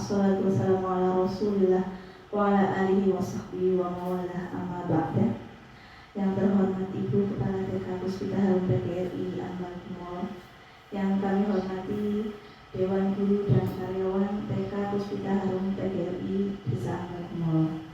Assalatu wassalamu ala rasulillah wa ala alihi wa sahbihi wa mawalah amma ba'da. Yang terhormat Ibu Kepala TK Puspita Harum PGRI Anwar Kumolo, yang kami hormati Dewan Guru dan Karyawan TK Puspita Harum PGRI Desa Anwar Kumolo.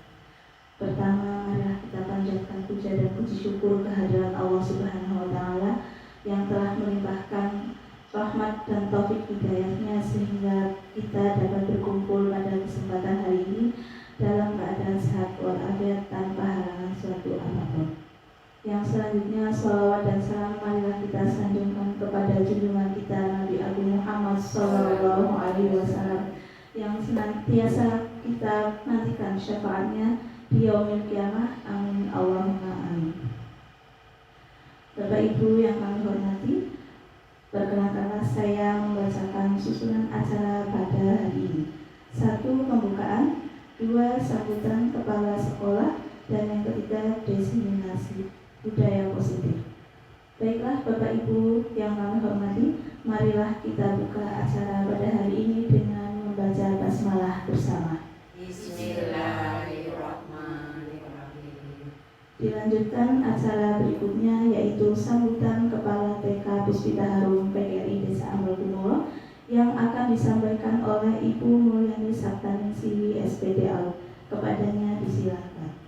Pertama, marilah kita panjatkan puja dan puji syukur kehadirat Allah Subhanahu wa Ta'ala yang telah melimpahkan rahmat dan taufik hidayahnya sehingga kita dapat berkumpul pada kesempatan hari ini dalam keadaan sehat walafiat tanpa halangan suatu apapun. Yang selanjutnya, salawat dan salam marilah kita sanjungkan kepada junjungan kita Nabi Agung Muhammad Sallallahu Alaihi Wasallam yang senantiasa kita nantikan syafaatnya di yaumil kiamah. Amin Allahumma amin. Bapak Ibu yang kami hormati, perkenankanlah saya membacakan susunan acara pada hari ini. 1. Pembukaan, 2. Sambutan kepala sekolah, dan yang ketiga diseminasi budaya positif. Baiklah Bapak Ibu yang kami hormati, marilah kita buka acara pada hari ini dengan membaca basmalah bersama. Bismillahirrahmanirrahim. Dilanjutkan acara berikutnya, yaitu sambutan Kepala TK Puspita Harum PGRI Desa Anwar Kumolo yang akan disampaikan oleh Ibu Mulyani Saptaningsi SPD AUD. Kepadanya disilakan.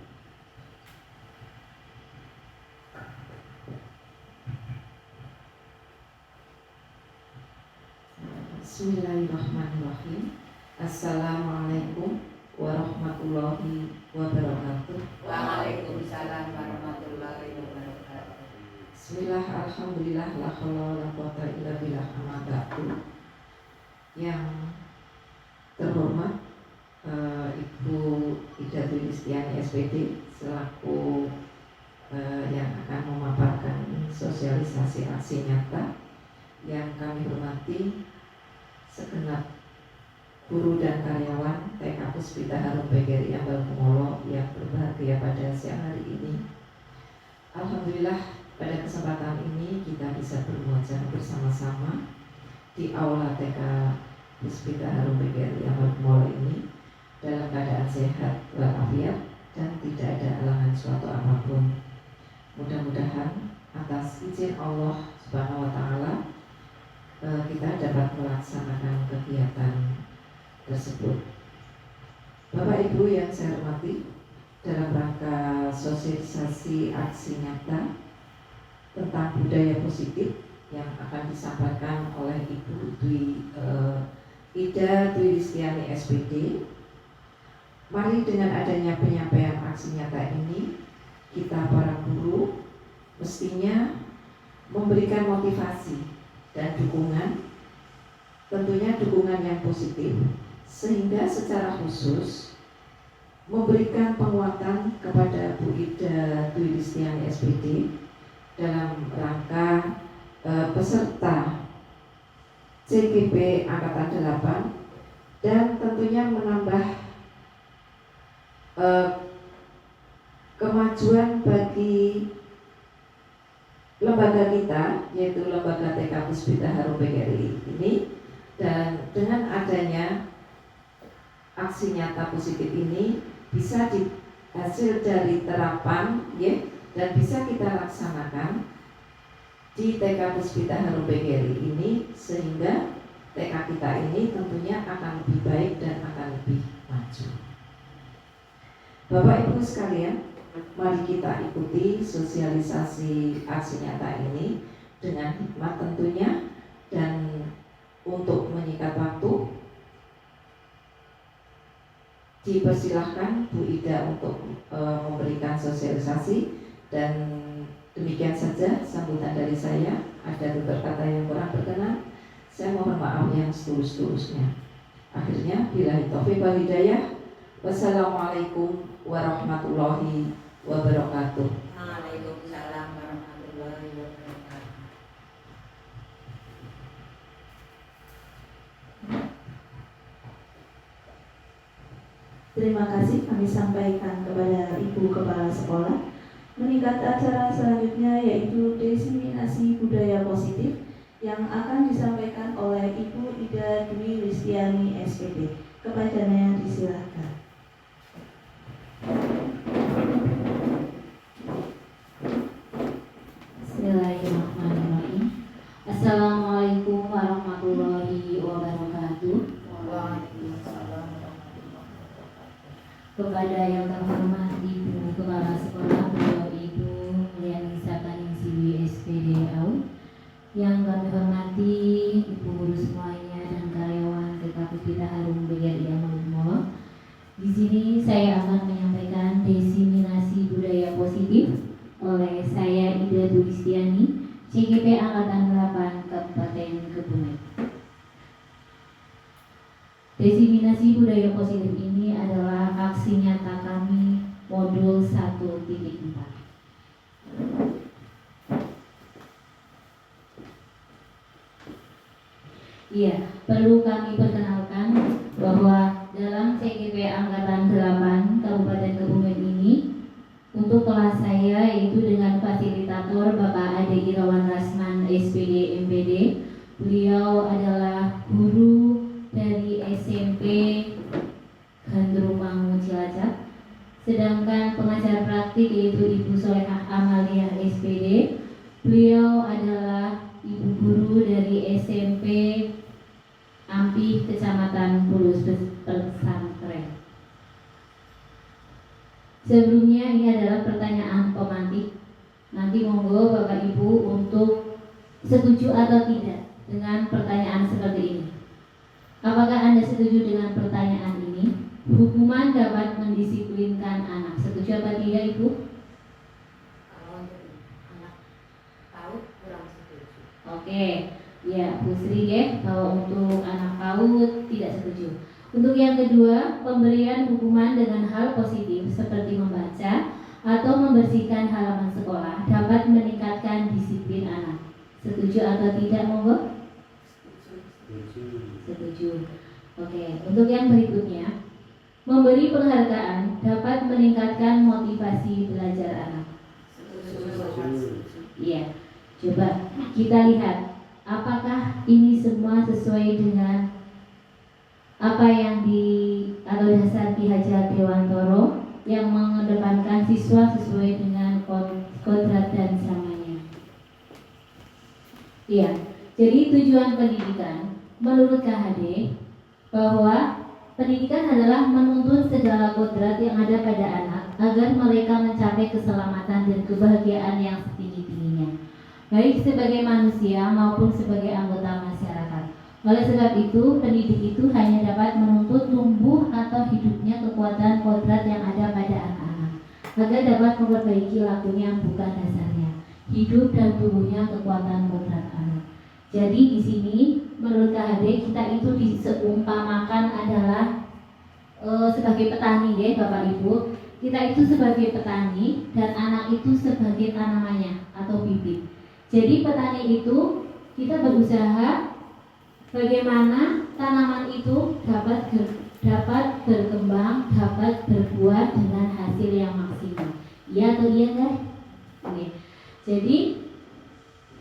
Bismillahirrahmanirrahim. Assalamualaikum warahmatullahi wabarakatuh. Waalaikumsalam warahmatullahi wabarakatuh. Bismillah, alhamdulillah, la haula wala quwata illa billah, amma ba'du. Yang terhormat Ibu Ida Dwi Listiani SPD selaku yang akan memaparkan sosialisasi aksi nyata. Yang kami hormati segenap guru dan karyawan TK Puspita Harum PGRI Anwar Kumolo yang berbahagia pada siang hari ini. Alhamdulillah, pada kesempatan ini kita bisa bermuajah bersama-sama di aula TK Puspita Harum PGRI Anwar Kumolo ini dalam keadaan sehat walafiat dan tidak ada halangan suatu apapun. Mudah-mudahan atas izin Allah Subhanahu wa Ta'ala kita dapat melaksanakan kegiatan tersebut. Bapak Ibu yang saya hormati, dalam rangka sosialisasi aksi nyata tentang budaya positif yang akan disampaikan oleh Ibu Ida Dwi Listiani SPD, mari dengan adanya penyampaian aksi nyata ini, kita para guru mestinya memberikan motivasi dan dukungan, tentunya dukungan yang positif, sehingga secara khusus memberikan penguatan kepada Bu Ida Dwi Listiani SPD dalam rangka peserta CGP Angkatan 8 dan tentunya menambah kemajuan bagi lembaga kita, yaitu lembaga TK Puspita Harum PGRI ini. Dan dengan adanya aksi nyata positif ini bisa hasil dari terapan ya, dan bisa kita laksanakan di TK Puspita Harum PGRI ini, sehingga TK kita ini tentunya akan lebih baik dan akan lebih maju. Bapak Ibu sekalian, mari kita ikuti sosialisasi aksi nyata ini dengan hikmat tentunya. Dan untuk menyingkat waktu, dipersilahkan Bu Ida untuk memberikan sosialisasi. Dan demikian saja sambutan dari saya. Ada beberapa kata yang kurang berkenan, saya mohon maaf yang setulus-tulusnya. Akhirnya, billahi taufiq wal hidayah. Wassalamualaikum warahmatullahi wabarakatuh. Waalaikumsalam warahmatullahi wabarakatuh. Terima kasih kami sampaikan kepada Ibu Kepala Sekolah. Meningkat acara selanjutnya yaitu diseminasi budaya positif yang akan disampaikan oleh Ibu Ida Dwi Listiani SPD. Kepadanya disilakan. Bismillahirrahmanirrahim. Assalamualaikum warahmatullahi wabarakatuh. Waalaikumsalam warahmatullahi wabarakatuh. Kepada yang terhormat Ibu Kepala Sekolah, Beliau Ibu Mulyani Sakaningsi SPD AU, yang kami hormati Ibu Guru semuanya dan karyawan TK Puspita Harum BRI Amalumolo. Di sini saya akan menyampaikan diseminasi budaya positif oleh saya Ida Dulistiani, CGP Angkatan 8 Kabupaten Kebumen. Diseminasi budaya positif ini adalah aksi nyata kami modul 1.4. Iya, perlu kami perkenalkan bahwa dalam CGP Angkatan 8 Kabupaten Kebumen ini, untuk kelas saya yaitu dengan fasilitator Bapak Ade Irawan Rasman SPD MPD. Beliau adalah guru dari SMP Gandrumangu Cilacap. Sedangkan pengajar praktik yaitu Ibu Solehah Amalia SPD. Beliau adalah ibu guru dari SMP Ampih Kecamatan Bulus Pesantren. Sebelumnya ini adalah pertanyaan pemantik. Nanti monggo Bapak Ibu untuk setuju atau tidak dengan pertanyaan seperti ini. Apakah Anda setuju dengan pertanyaan ini? Hukuman dapat mendisiplinkan anak. Setuju atau tidak Ibu? Kalau untuk anak PAUD kurang setuju. Oke, ya Bu Sri ya. Kalau untuk anak PAUD tidak setuju. Untuk yang kedua, pemberian hukuman dengan hal positif seperti membaca atau membersihkan halaman sekolah dapat meningkatkan disiplin anak. Setuju atau tidak monggo? Setuju. Oke, untuk yang berikutnya, memberi penghargaan dapat meningkatkan motivasi belajar anak. Iya. Coba kita lihat apakah ini semua sesuai dengan apa yang atau dasar Ki Hajar Dewantoro yang mengedepankan siswa sesuai dengan kodrat dan samanya. Iya. Jadi tujuan pendidikan menurut KHD bahwa pendidikan adalah menuntun segala kodrat yang ada pada anak agar mereka mencapai keselamatan dan kebahagiaan yang setinggi-tingginya, baik sebagai manusia maupun sebagai anggota masyarakat. Oleh sebab itu, pendidik itu hanya dapat menuntut tumbuh atau hidupnya kekuatan kodrat yang ada pada anak-anak, agar dapat memperbaiki lakunya bukan dasarnya, hidup dan tumbuhnya kekuatan kodrat anak. Jadi di sini menurut KHD kita itu diseumpamakan adalah sebagai petani ya Bapak Ibu. Kita itu sebagai petani dan anak itu sebagai tanamannya atau bibit. Jadi petani itu kita berusaha bagaimana tanaman itu dapat berkembang, dapat berbuah dengan hasil yang maksimal. Iya atau iya enggak? Oke.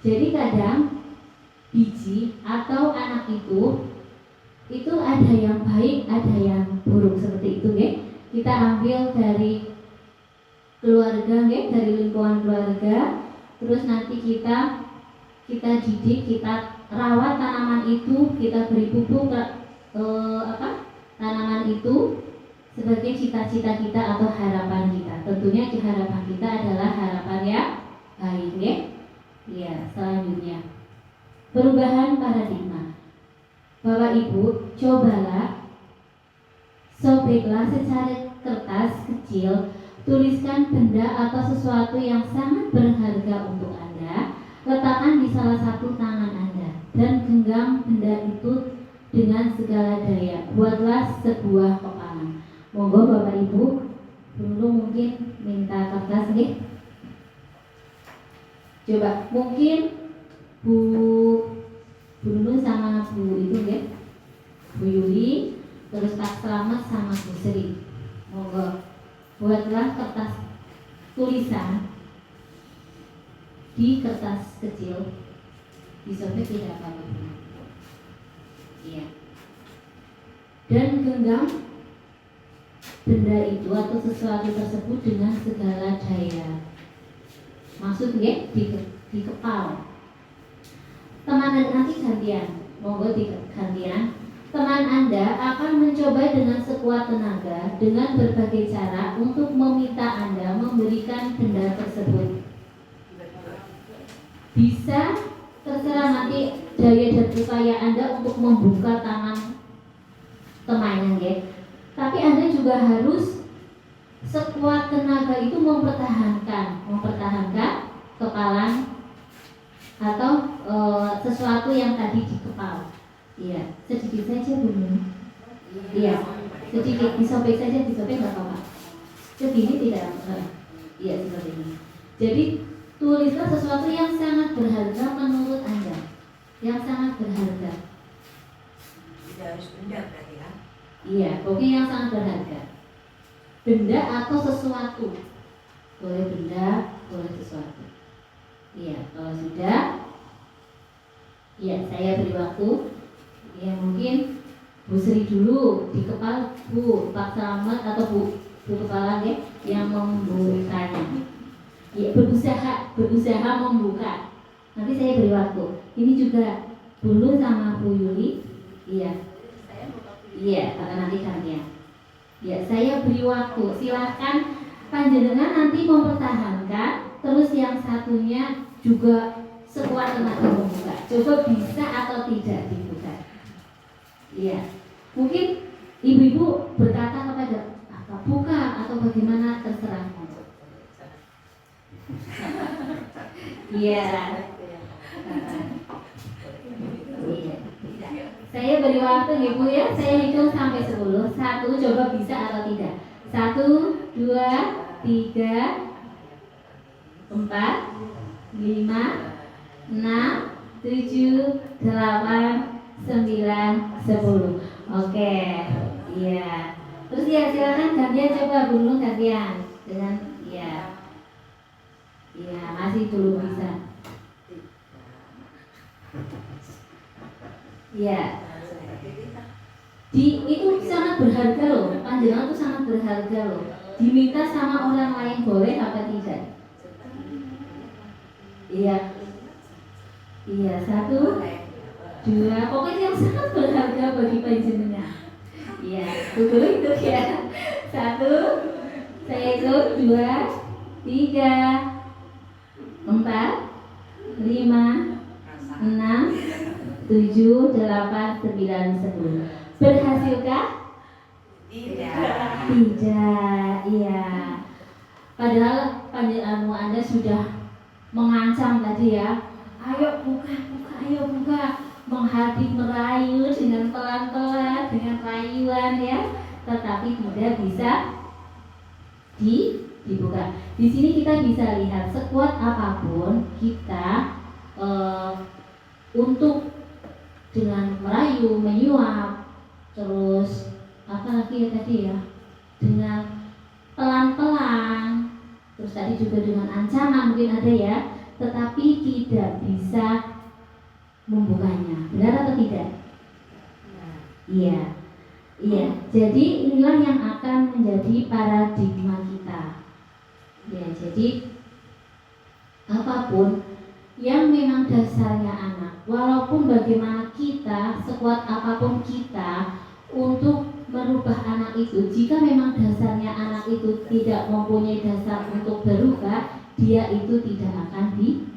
Jadi kadang biji atau anak itu ada yang baik, ada yang buruk seperti itu ya. Kita ambil dari keluarga ya, dari lingkungan keluarga, terus nanti kita didik, kita rawat tanaman itu, kita beri pupuk tanaman itu sebagai cita-cita kita atau harapan kita. Tentunya harapan kita adalah harapan yang baik ya. Ya, selanjutnya perubahan paradigma. Bapak Ibu, cobalah sobeklah secara kertas kecil, tuliskan benda atau sesuatu yang sangat berharga untuk Anda, letakkan di salah satu tangan Anda dan genggam benda itu dengan segala daya. Buatlah sebuah kepalan. Monggo Bapak Ibu, dulu mungkin minta kertas nih. Coba mungkin Bu Nunung sama Bu itu ya, Bu Yuli, terus Pak Selamat sama Bu Sri. Monggo buatlah kertas tulisan di kertas kecil, disobek tidak apa-apa. Iya. dan genggam benda itu atau sesuatu tersebut dengan segala daya. Maksudnya di kepala. Teman nanti gantian, monggo gantian. Teman Anda akan mencoba dengan sekuat tenaga dengan berbagai cara untuk meminta Anda memberikan benda tersebut. Bisa terserah nanti daya dan upaya Anda untuk membuka tangan temannya, ya. Tapi Anda juga harus sekuat tenaga itu mempertahankan kepala atau sesuatu yang tadi di kepala. Iya, sedikit saja bunyi. Iya, sedikit disobek saja, disobek nggak apa-apa. Segini tidak, iya seperti ini. Jadi tulislah sesuatu yang sangat berharga menurut Anda, yang sangat berharga. Tidak harus benda berarti kan? Iya, pokoknya yang sangat berharga. Benda atau sesuatu, boleh benda, boleh sesuatu. Iya, kalau sudah, iya saya beri waktu. Ya mungkin Bu Sri dulu di kepala, Bu Pak Selamat atau Bu Kepala ya, yang membukanya. Ya berusaha membuka. Nanti saya beri waktu. Ini juga dulu sama Bu Yuli. Iya. Iya, karena nanti gantian. Ya, saya beri waktu. Silahkan panjenengan nanti mempertahankan. Terus yang satunya juga sekuat tenaga membuka. Coba bisa atau tidak dibuka. Iya, mungkin ibu-ibu berkata kepada apa buka atau bagaimana terserah. Iya. Saya beri waktu ibu ya. Saya hitung sampai 10. 1 coba bisa atau tidak. 1, 2, 3, 4, 5, 6, 7, 8, 9, 10. Oke, iya. Terus ya silakan gantian coba bunung gantian dengan iya. Iya, masih belum bisa. Iya. Itu sangat berharga loh. Panjenengan itu sangat berharga loh. Diminta sama orang lain boleh apa tidak? Iya. Iya, 1, 2, pokoknya yang sangat berharga bagi panjenengan. Iya, dulu itu ya. 1, saya hitung 2, 3, 4, 5, 6, 7, 8, 9, 10. Berhasilkah? Tidak, iya. Padahal Anda sudah mengancam tadi ya. Ayo buka, ayo buka. Menghardik merayu dengan pelan-pelan, dengan rayuan ya. Tetapi tidak bisa dibuka. Di sini kita bisa lihat sekuat apapun kita untuk dengan merayu, menyuap, terus apa lagi ya tadi ya, dengan pelan-pelan, terus tadi juga dengan ancaman mungkin ada ya, tetapi tidak bisa membukanya. Benar atau tidak? Iya. Iya, jadi inilah yang akan menjadi paradigma kita. Ya, jadi apapun yang memang dasarnya anak, walaupun bagaimana kita, sekuat apapun kita untuk merubah anak itu, jika memang dasarnya anak itu tidak mempunyai dasar untuk berubah, dia itu tidak akan bisa.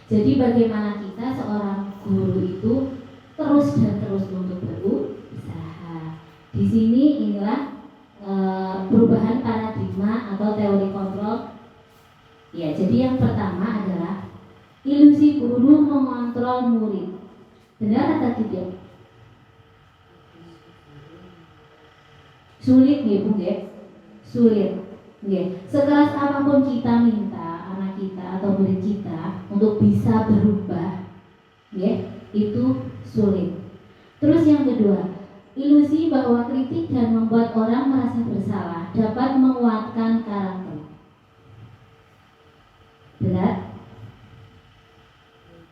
Jadi bagaimana kita seorang guru itu terus dan terus untuk berusaha. Di sini inilah perubahan paradigma atau teori kontrol. Ya, jadi yang pertama adalah ilusi guru mengontrol murid. Benar atau tidak? Sulit nih Bu, ya? Sulit. Ya. Sekeras apapun kita minta anak kita atau murid kita untuk bisa berubah, ya, itu sulit. Terus yang kedua, ilusi bahwa kritik dan membuat orang merasa bersalah dapat menguatkan karakter. Benar?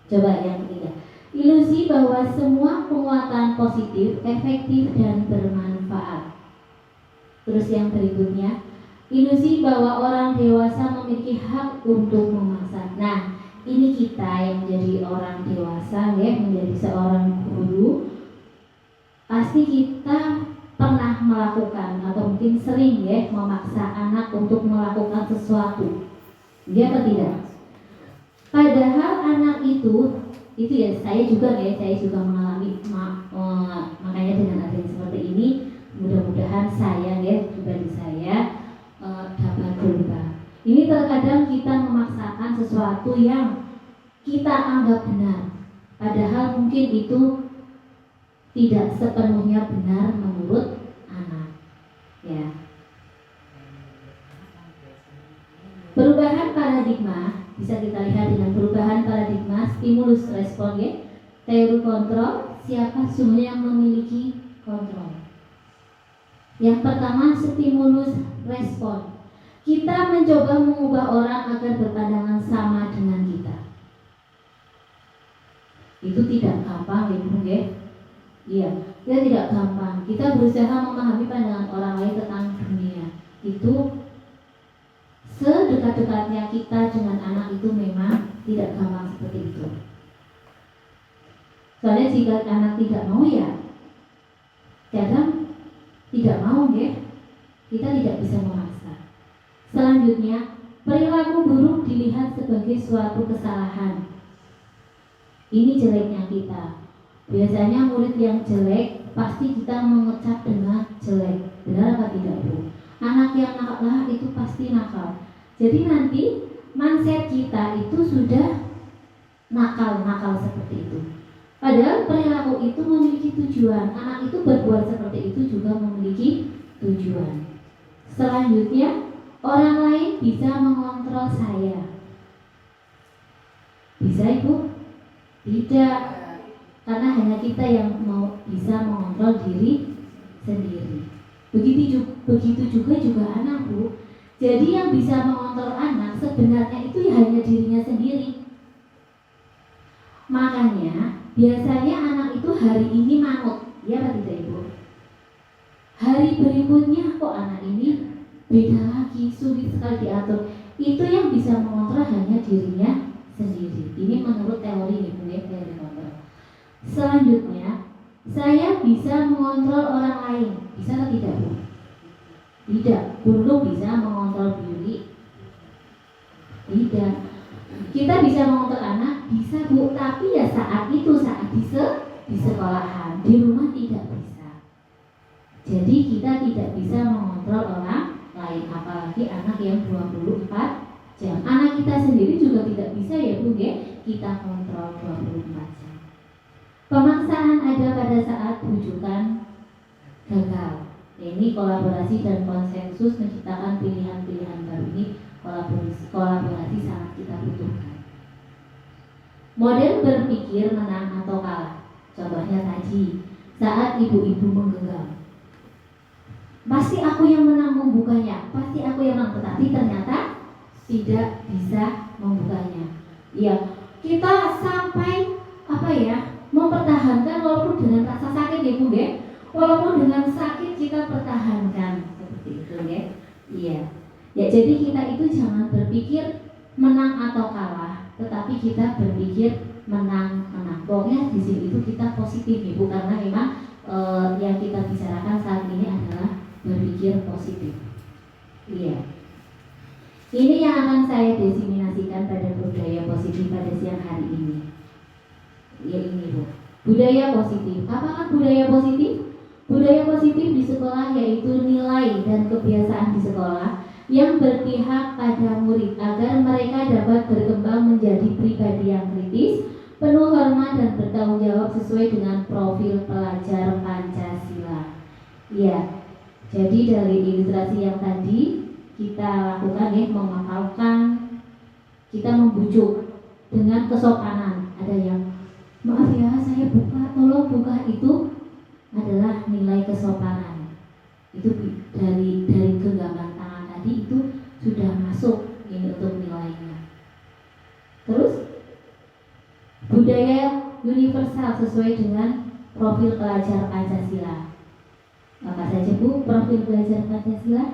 Coba yang ketiga, ilusi bahwa semua penguatan positif efektif dan bermanfaat. Terus yang berikutnya, ilusi bahwa orang dewasa memiliki hak untuk memaksa. Nah, ini kita yang menjadi orang dewasa ya, menjadi seorang guru, pasti kita pernah melakukan atau mungkin sering ya memaksa anak untuk melakukan sesuatu, ya atau tidak? Padahal anak itu ya saya juga mengalami makanya dengan adanya seperti ini mudah-mudahan saya ya pribadi saya dapat berubah. Ini terkadang kita memaksakan sesuatu yang kita anggap benar, padahal mungkin itu tidak sepenuhnya benar menurut anak. Ya. Perubahan paradigma bisa kita lihat dengan perubahan paradigma stimulus respon ya. Teori kontrol, siapa sesungguhnya yang memiliki kontrol. Yang pertama stimulus respon. Kita mencoba mengubah orang agar berpandangan sama dengan kita. Itu tidak gampang ya. Iya, ya tidak gampang. Kita berusaha memahami pandangan orang lain tentang dunia. Itu sedekat-dekatnya kita dengan anak itu memang tidak gampang seperti itu. Soalnya jika anak tidak mau ya, kadang tidak mau ya, kita tidak bisa memaksa. Selanjutnya, perilaku buruk dilihat sebagai suatu kesalahan. Ini jeleknya kita. Biasanya murid yang jelek pasti kita mengecap dengan jelek. Benar apa tidak, Bu? Anak yang nakal itu pasti nakal. Jadi nanti mindset kita itu sudah nakal seperti itu. Padahal perilaku itu memiliki tujuan. Anak itu berbuat seperti itu juga memiliki tujuan. Selanjutnya, orang lain bisa mengontrol saya. Bisa, Ibu? Tidak. Karena hanya kita yang mau bisa mengontrol diri sendiri. Begitu juga anak, Bu. Jadi yang bisa mengontrol anak sebenarnya itu hanya dirinya sendiri. Makanya biasanya anak itu hari ini manut, ya apa tidak, Ibu? Hari berikutnya kok anak ini beda lagi, sulit sekali diatur. Itu yang bisa mengontrol hanya dirinya sendiri. Ini menurut teori Ibu ya, teori kontrol. Selanjutnya, saya bisa mengontrol orang lain. Bisa atau tidak, Bu? Tidak. Belum bisa mengontrol diri. Tidak. Kita bisa mengontrol anak, bisa, Bu. Tapi ya saat itu, saat di sekolahan, di rumah tidak bisa. Jadi kita tidak bisa mengontrol orang lain, apalagi anak yang 24 jam. Anak kita sendiri juga tidak bisa ya, Bu, ya. Kita kontrol 24 jam. Pemaksaan ada pada saat rujukan gagal. Ini kolaborasi dan konsensus menciptakan pilihan-pilihan baru. Ini kolaborasi sangat kita butuhkan. Model berpikir menang atau kalah. Contohnya tadi, saat ibu-ibu menggenggam. Pasti aku yang menang membukanya. Pasti aku yang menang, tetapi ternyata tidak bisa membukanya. Ya, kita sampai mempertahankan walaupun dengan rasa sakit ya, Bu ya. Walaupun dengan sakit kita pertahankan seperti itu ya. Iya. Ya, jadi kita itu jangan berpikir menang atau kalah, tetapi kita berpikir menang. Pokoknya di sini itu kita positif Ibu, karena memang yang kita bicarakan saat ini adalah berpikir positif. Iya. Ini yang akan saya diseminasikan pada budaya positif pada siang hari ini. Ya ini, Bu. Budaya positif. Apakah budaya positif? Budaya positif di sekolah yaitu nilai dan kebiasaan di sekolah yang berpihak pada murid agar mereka dapat berkembang menjadi pribadi yang kritis, penuh hormat dan bertanggung jawab sesuai dengan profil pelajar Pancasila. Ya. Jadi dari ilustrasi yang tadi kita lakukan ya, memapalkan, kita membujuk dengan kesopanan. Ada yang maaf ya, saya buka, tolong buka, itu adalah nilai kesopanan. Itu dari genggaman tangan tadi itu sudah masuk ini untuk nilainya. Terus budaya universal sesuai dengan profil pelajar Pancasila. Apa saja Bu profil pelajar Pancasila?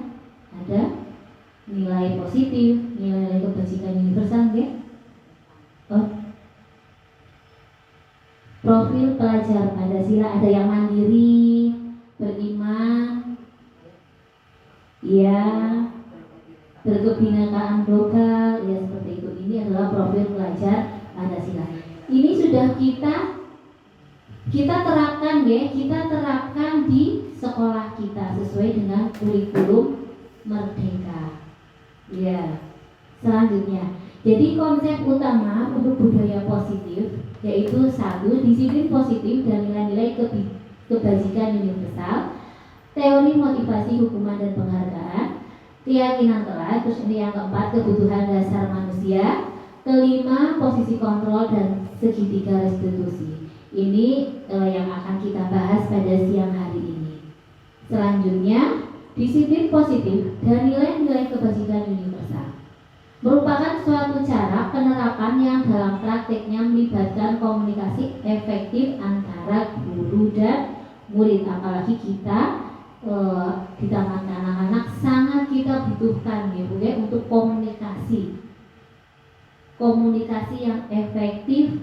Ada nilai positif, nilai kebajikan universal, ya? Oh. Profil pelajar Pancasila ada yang mandiri, beriman, ya, berkebinekaan global, ya seperti itu. Ini adalah profil pelajar Pancasila. Ini sudah kita terapkan, ya, kita terapkan di sekolah kita sesuai dengan kurikulum Merdeka. Ya, selanjutnya. Jadi konsep utama untuk budaya positif yaitu 1. Disiplin positif dan nilai-nilai kebajikan universal, teori motivasi hukuman dan penghargaan, keyakinan telah, terus ini yang keempat kebutuhan dasar manusia, kelima posisi kontrol dan segitiga restitusi. Ini yang akan kita bahas pada siang hari ini. Selanjutnya, disiplin positif dan nilai-nilai kebajikan universal merupakan suatu cara penerapan yang dalam prakteknya melibatkan komunikasi efektif antara guru dan murid. Apalagi kita di taman anak-anak sangat kita butuhkan, ya Bu, ya, untuk komunikasi yang efektif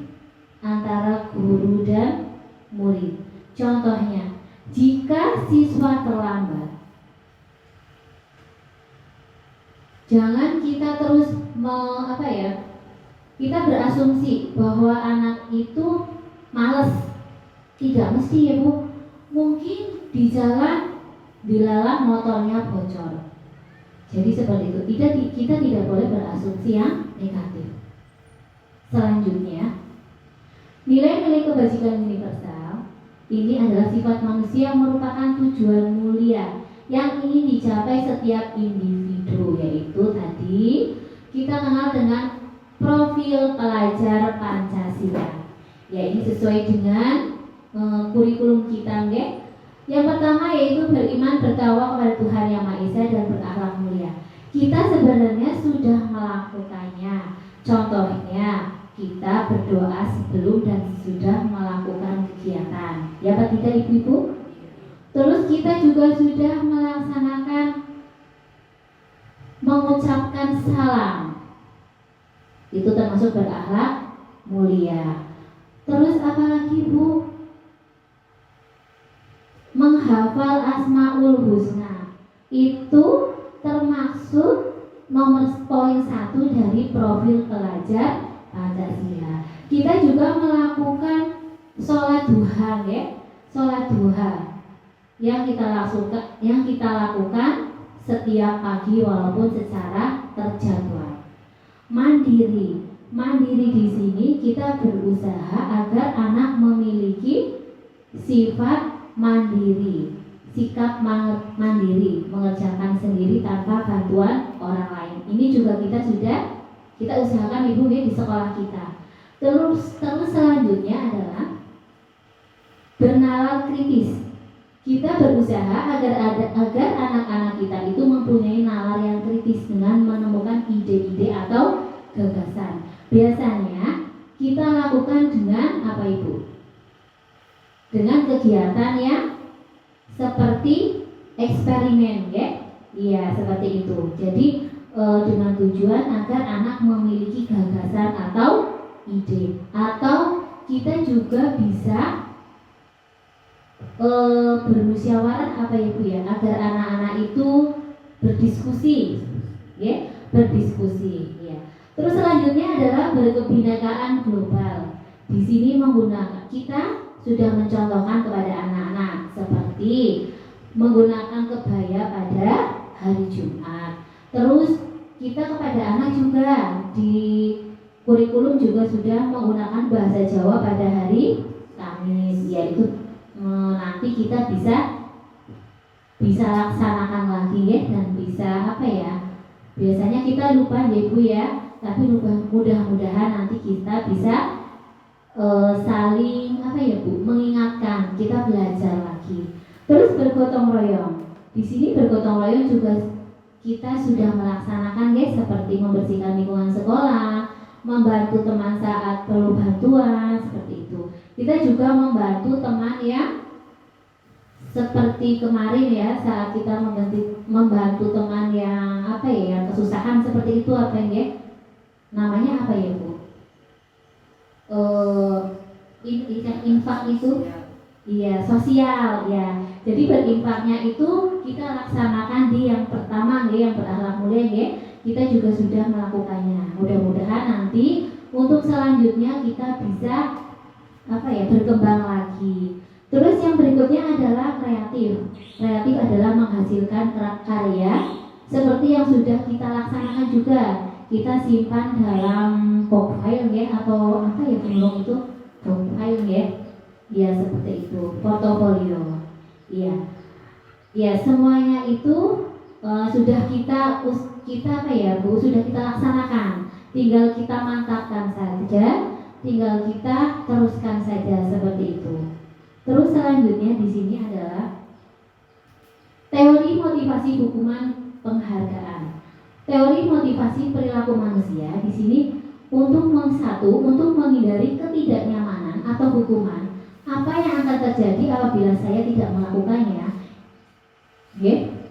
antara guru dan murid. Contohnya, jika siswa terlambat, jangan kita terus kita berasumsi bahwa anak itu malas. Tidak mesti, ya Bu. Mungkin di jalan dilalah motornya bocor. Jadi seperti itu. Kita tidak boleh berasumsi yang negatif. Selanjutnya, nilai-nilai kebajikan universal ini adalah sifat manusia yang merupakan tujuan mulia yang ingin dicapai setiap individu, yaitu tadi kita kenal dengan profil pelajar Pancasila. Ya, ini sesuai dengan kurikulum kita, nggih. Yang pertama yaitu beriman bertakwa kepada Tuhan Yang Maha Esa dan berakhlak mulia. Kita sebenarnya sudah melakukannya. Contohnya, kita berdoa sebelum dan sesudah melakukan kegiatan. Ya, Pak, tidak Ibu-ibu? Terus kita juga sudah melaksanakan mengucapkan salam. Itu termasuk berakhlak mulia. Terus apalagi Bu? Menghafal Asmaul Husna. Itu termasuk nomor poin 1 dari profil pelajar Pancasila. Kita juga melakukan sholat duha, ya. Sholat duha yang kita lakukan setiap pagi walaupun secara terjadwal. Mandiri di sini kita berusaha agar anak memiliki sifat mandiri, sikap mandiri, mengerjakan sendiri tanpa bantuan orang lain. Ini juga kita usahakan Ibu, ya, di sekolah kita. Terus selanjutnya adalah bernalar kritis. Kita berusaha agar anak-anak kita itu mempunyai nalar yang kritis dengan menemukan ide-ide atau gagasan. Biasanya kita lakukan dengan apa Ibu? Dengan kegiatan yang seperti eksperimen, ya? Iya, seperti itu. Jadi dengan tujuan agar anak memiliki gagasan atau ide. Atau kita juga bisa bermusyawarah apa Ibu, ya, agar anak-anak itu berdiskusi, ya, berdiskusi, ya. Terus selanjutnya adalah berkebinekaan global. Di sini kita sudah mencontohkan kepada anak-anak seperti menggunakan kebaya pada hari Jumat. Terus kita kepada anak juga di kurikulum juga sudah menggunakan bahasa Jawa pada hari Kamis, yaitu nanti kita bisa laksanakan lagi, ya, dan bisa biasanya kita lupa, ya Ibu, ya, tapi mudah-mudahan nanti kita bisa saling Bu, mengingatkan, kita belajar lagi. Terus bergotong royong. Di sini bergotong royong juga kita sudah melaksanakan, ya, seperti membersihkan lingkungan sekolah, membantu teman saat perlu bantuan seperti itu. Kita juga membantu teman yang seperti kemarin ya, saat kita membantu teman yang yang kesusahan seperti itu, namanya apa ya Bu? Infak itu, iya, sosial ya. Jadi berinfaknya itu kita laksanakan di yang pertama yang berakhlak mulia kita juga sudah melakukannya. Mudah-mudahan nanti untuk selanjutnya kita bisa berkembang lagi. Terus yang berikutnya adalah kreatif. Kreatif adalah menghasilkan karya seperti yang sudah kita laksanakan juga. Kita simpan dalam box file atau itu box file ya seperti itu, portofolio. Iya, semuanya itu sudah kita sudah kita laksanakan. Tinggal kita mantapkan saja, tinggal kita teruskan saja seperti itu. Terus selanjutnya di sini adalah teori motivasi hukuman penghargaan. Teori motivasi perilaku manusia di sini untuk menghindari ketidaknyamanan atau hukuman. Apa yang akan terjadi apabila saya tidak melakukannya?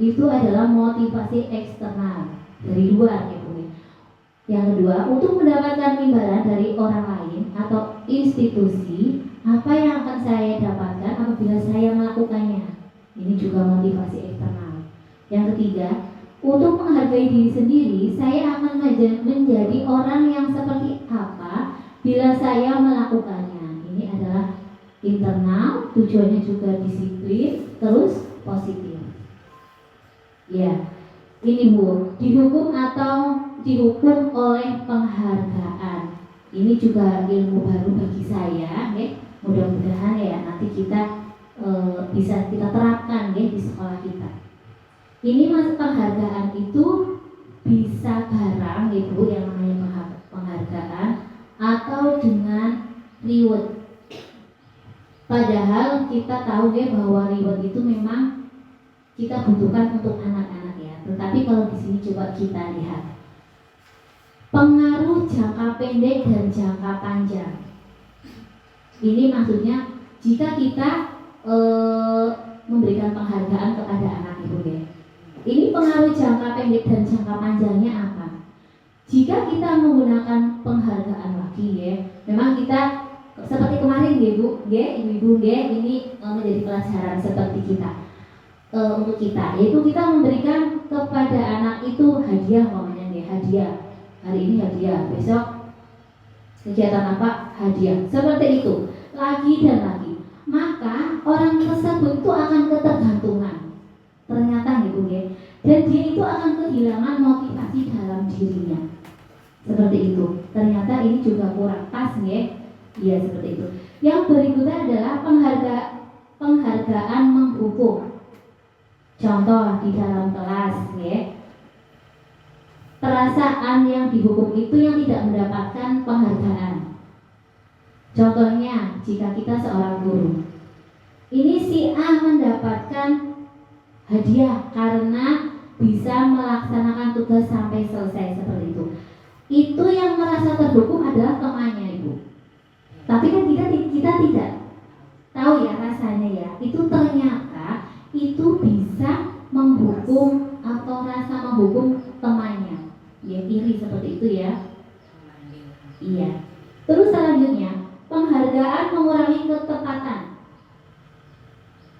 Itu adalah motivasi eksternal dari luar Bu. Yang kedua, untuk mendapatkan imbalan dari orang lain atau institusi. Apa yang akan saya dapatkan apabila saya melakukannya? Ini juga motivasi eksternal. Yang ketiga, untuk menghargai diri sendiri, saya akan menjadi orang yang seperti apa bila saya melakukannya. Ini adalah internal, tujuannya juga disiplin, terus positif. Ya, ini Bu, dihukum atau dihukum oleh penghargaan. Ini juga ilmu baru bagi saya, Mudah-mudahan nanti kita bisa kita terapkan di sekolah kita. Ini penghargaan itu bisa barang Bu yang namanya penghargaan atau dengan reward. Padahal kita tahu bahwa reward itu memang kita butuhkan untuk anak-anak Tetapi kalau di sini coba kita lihat pengaruh jangka pendek dan jangka panjang. Ini maksudnya jika kita memberikan penghargaan kepada anak Ini pengaruh jangka pendek dan jangka panjangnya apa? Jika kita menggunakan penghargaan lagi memang kita seperti kemarin Bu, Ibu-ibu ini menjadi pelajaran seperti kita. Untuk kita, yaitu kita memberikan kepada anak itu hadiah hadiah. Hari ini hadiah, besok kegiatan apa? Hadiah. Seperti itu, lagi dan lagi. Maka orang tersebut itu akan ketergantungan. Ternyata dan dia itu akan kehilangan motivasi dalam dirinya. Seperti itu. Ternyata ini juga kurang pas Iya seperti itu. Yang berikutnya adalah penghargaan menghukum. Contoh di dalam kelas perasaan yang dihukum itu yang tidak mendapatkan penghargaan. Contohnya jika kita seorang guru, ini si A mendapatkan hadiah karena bisa melaksanakan tugas sampai selesai seperti itu. Itu yang merasa terhukum adalah temannya Ibu. Tapi kan kita tidak tahu rasanya itu ternyata itu bisa menghukum atau rasa menghukum temannya. Iri seperti itu Iya. Terus selanjutnya, penghargaan mengurangi ketepatan.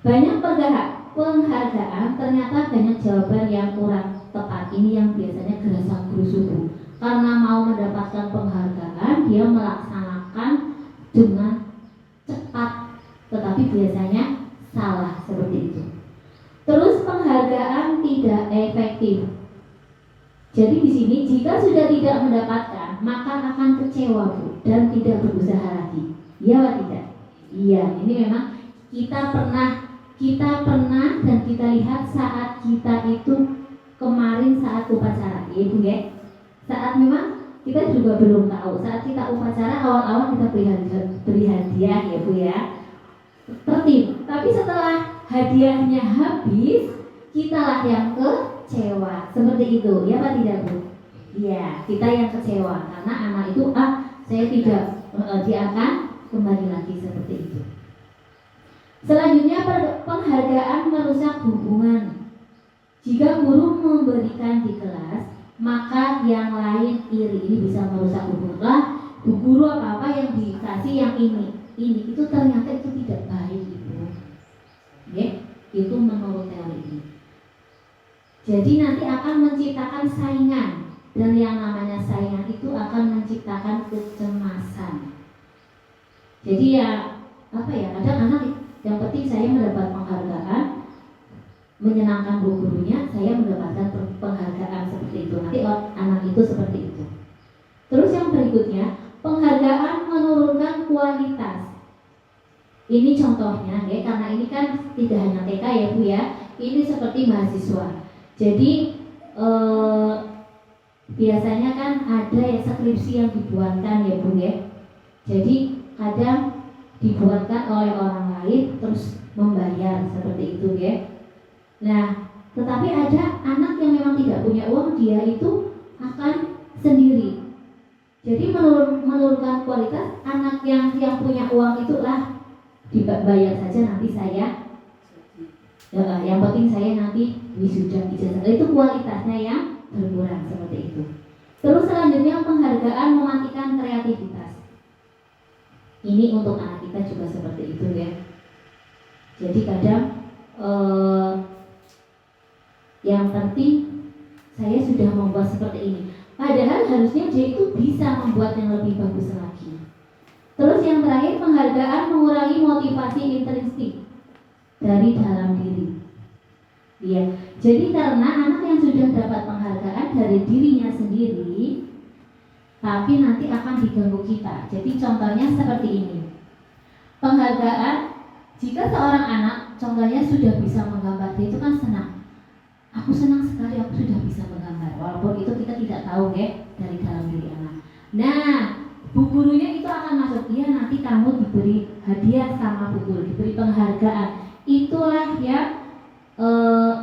Banyak penghargaan ternyata banyak jawaban yang kurang tepat. Ini yang biasanya gerasak gerusuku. Karena mau mendapatkan penghargaan, dia melaksanakan dengan cepat, tetapi biasanya salah seperti itu. Terus penghargaan tidak efektif. Jadi di sini jika sudah tidak mendapatkan, maka akan kecewa Bu dan tidak berusaha lagi. Iya atau tidak? Iya, ini memang kita pernah dan kita lihat saat kita itu kemarin saat upacara, Bu Saat memang kita juga belum tahu, saat kita upacara awal-awal kita beri hadiah Bu tertib. Tapi setelah hadiahnya habis, kitalah yang kecewa. Seperti itu, ya Pak tidak Bu? Ya, kita yang kecewa karena anak itu saya tidak, dia akan kembali lagi seperti itu. Selanjutnya penghargaan merusak hubungan. Jika guru memberikan di kelas, maka yang lain iri. Ini bisa merusak hubungan. Lah, guru apa-apa yang dikasih yang ini itu ternyata itu tidak baik itu. Ya, itu menurut teori ini. Jadi nanti akan menciptakan saingan, dan yang namanya saingan itu akan menciptakan kecemasan. Jadi ya kadang anak yang penting saya mendapat penghargaan, menyenangkan gurunya, saya mendapatkan penghargaan seperti itu. Nanti anak itu seperti itu. Terus yang berikutnya, penghargaan menurunkan kualitas. Ini contohnya ya, karena ini kan tidak hanya TK ya Bu ya, ini seperti mahasiswa. Jadi biasanya kan ada ya skripsi yang dibuatkan ya Bu ya. Jadi kadang dibuatkan oleh orang lain terus membayar seperti itu ya. Nah, tetapi ada anak yang memang tidak punya uang, dia itu akan sendiri. Jadi menurunkan kualitas, anak yang punya uang itulah dibayar saja, nanti saya yang penting saya nanti wisuda ijazah. Itu kualitasnya yang berkurang seperti itu. Terus selanjutnya penghargaan mematikan kreativitas. Ini untuk anak kita juga seperti itu ya. Jadi kadang yang penting saya sudah membuat seperti ini. Padahal harusnya dia itu bisa membuat yang lebih bagus lagi. Terus yang terakhir, penghargaan mengurangi motivasi intrinsik dari dalam diri. Ya, jadi karena anak yang sudah dapat penghargaan dari dirinya sendiri, tapi nanti akan diganggu kita. Jadi contohnya seperti ini. Penghargaan, jika seorang anak contohnya sudah bisa menggambar, dia itu kan senang. Aku senang sekali aku sudah bisa menggambar. Walaupun itu kita tidak tahu ya dari dalam diri anak. Nah, bu gurunya itu akan masuk, iya nanti kamu diberi hadiah sama bu guru, diberi penghargaan. Itulah ya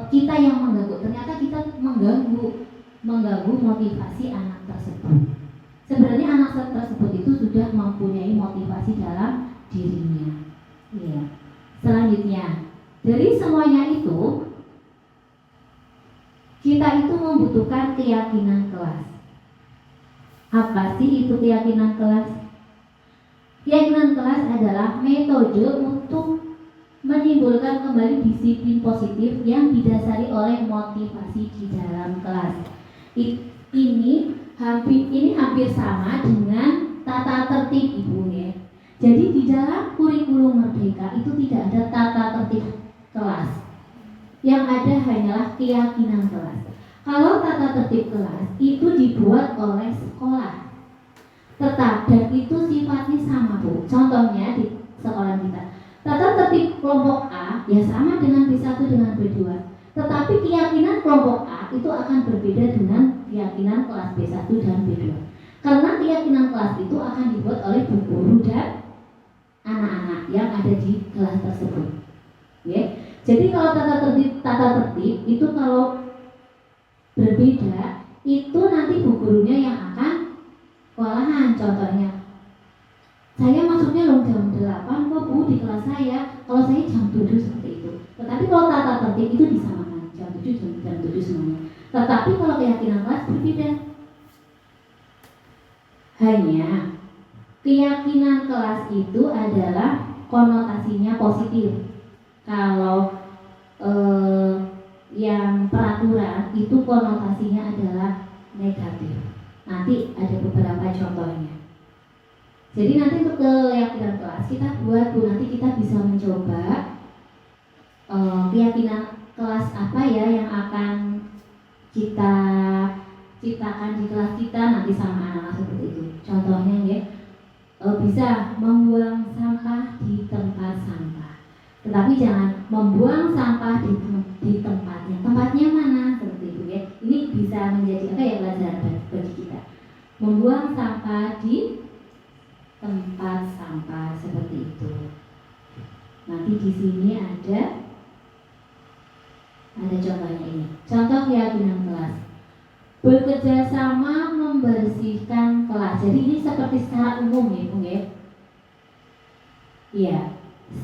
kita yang mengganggu. Ternyata kita mengganggu motivasi anak tersebut. Sebenarnya anak tersebut itu sudah mempunyai motivasi dalam dirinya. Ya. Selanjutnya, dari semuanya itu kita itu membutuhkan keyakinan kelas. Apa sih itu keyakinan kelas? Keyakinan kelas adalah metode untuk menimbulkan kembali disiplin positif yang didasari oleh motivasi di dalam kelas. Ini hampir sama dengan tata tertib Ibu ya. Jadi di dalam kurikulum Merdeka itu tidak ada tata tertib kelas. Yang ada hanyalah keyakinan kelas. Kalau tata tertib kelas itu dibuat oleh sekolah, tetap dan itu sifatnya sama Bu. Contohnya di sekolah kita, tata tertib kelompok A ya sama dengan B1 dengan B2. Tetapi keyakinan kelompok A itu akan berbeda dengan keyakinan kelas B1 dan B2. Karena keyakinan kelas itu akan dibuat oleh bu guru dan anak-anak yang ada di kelas tersebut. Ya. Jadi kalau tata tertib itu kalau berbeda, itu nanti bu gurunya yang akan kewalahan. Contohnya, saya masuknya loh jam 8 kok Bu di kelas saya, kalau saya jam 7 seperti itu. Tetapi kalau tata tertib itu disamakan, jam 7 jam 7 semuanya. Tetapi kalau keyakinan kelas berbeda. Hanya keyakinan kelas itu adalah konotasinya positif. Kalau yang peraturan itu konotasinya adalah negatif. Nanti ada beberapa contohnya. Jadi nanti untuk keyakinan kelas kita buat Bu, nanti kita bisa mencoba keyakinan kelas apa ya yang akan kita ciptakan di kelas kita nanti sama anak-anak seperti itu. Contohnya ya, bisa membuang sampah di tempat sampah. Tetapi jangan membuang sampah di tempatnya. Tempatnya mana? Seperti itu ya. Ini bisa menjadi apa ya pelajaran bagi kita. Membuang sampah di tempat sampah seperti itu. Nanti di sini ada contohnya ini. Contoh keyakinan kelas. Bekerja sama membersihkan kelas. Jadi ini seperti secara umum ya, Bu ya. Iya.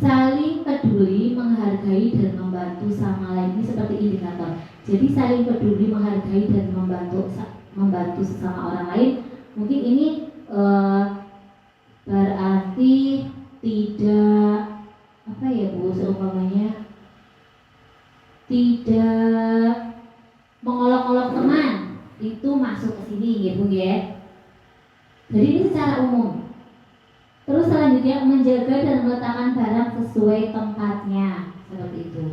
Saling peduli, menghargai dan membantu sama lain ini seperti indikator. Jadi saling peduli, menghargai dan membantu sesama orang lain. Mungkin ini berarti tidak apa ya Bu, seumpamanya tidak mengolok-olok teman, itu masuk ke sini ya Bu ya. Jadi ini secara umum. Terus selanjutnya menjaga dan meletakkan barang sesuai tempatnya, seperti itu.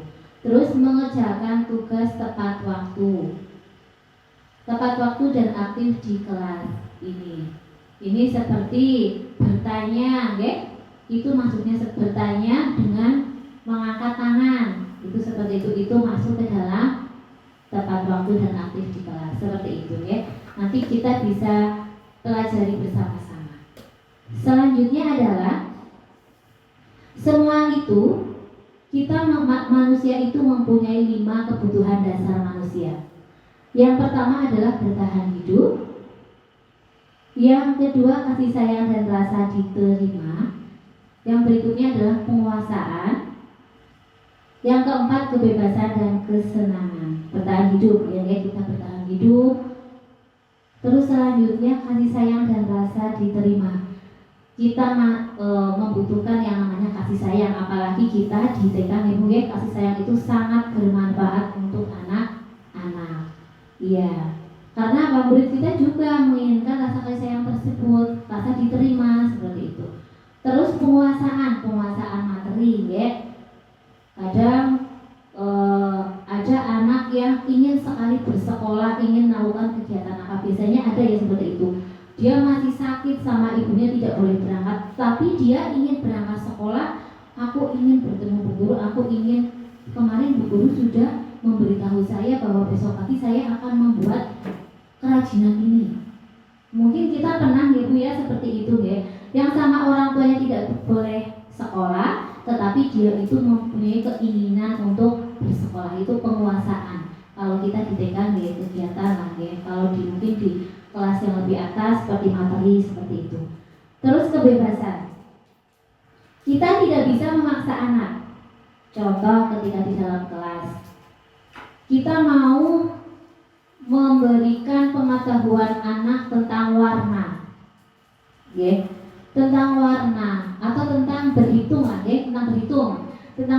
Terus mengerjakan tugas tepat waktu. Tepat waktu dan aktif di kelas ini. Ini seperti bertanya, ya. Itu maksudnya bertanya dengan mengangkat tangan. Itu seperti itu masuk ke dalam tepat waktu dan aktif di kelas, seperti itu ya. Nanti kita bisa pelajari bersama-sama. Selanjutnya adalah semua itu kita manusia itu mempunyai 5 kebutuhan dasar manusia. Yang pertama adalah bertahan hidup. Yang kedua kasih sayang dan rasa diterima. Yang berikutnya adalah penguasaan. Yang keempat kebebasan dan kesenangan. Bertahan hidup, ya kita bertahan hidup. Terus selanjutnya kasih sayang dan rasa diterima. Kita membutuhkan yang namanya kasih sayang, apalagi kita di TK ya, kasih sayang itu sangat bermanfaat untuk anak-anak. Iya, karena apa, murid kita juga menginginkan rasa kasih sayang tersebut, rasa diterima seperti itu. Terus penguasaan materi ya. Kadang ada anak yang ingin sekali bersekolah, ingin melakukan kegiatan apa, biasanya ada ya seperti itu. Dia masih sakit sama ibunya tidak boleh berangkat, tapi dia ingin berangkat sekolah. Aku ingin bertemu Bu Guru, aku ingin, kemarin Bu Guru sudah memberitahu saya bahwa besok pagi saya akan membuat kerajinan ini. Mungkin kita pernah ya Bu ya seperti itu ya, yang sama orang tuanya tidak boleh sekolah, tetapi dia itu mempunyai keinginan untuk bersekolah, itu penguasaan. Kalau kita di TK ya kegiatan lah ya, kalau mungkin di kelas yang lebih atas seperti materi seperti itu. Terus kebebasan. Kita tidak bisa memaksa anak. Contoh ketika di dalam kelas kita mau memberikan pengetahuan anak tentang warna, ya, tentang warna atau tentang berhitung, ya, tentang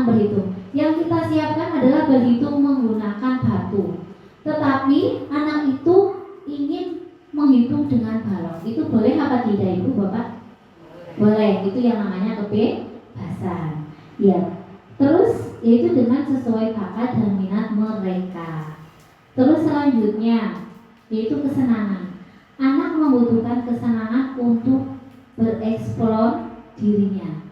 berhitung. Yang kita siapkan adalah berhitung menggunakan batu. Tetapi anak itu ingin menghitung dengan balok. Itu boleh apa tidak Ibu Bapak? Boleh. Itu yang namanya kebebasan. Ya. Terus yaitu dengan sesuai bakat dan minat mereka. Terus selanjutnya yaitu kesenangan. Anak membutuhkan kesenangan untuk bereksplor dirinya.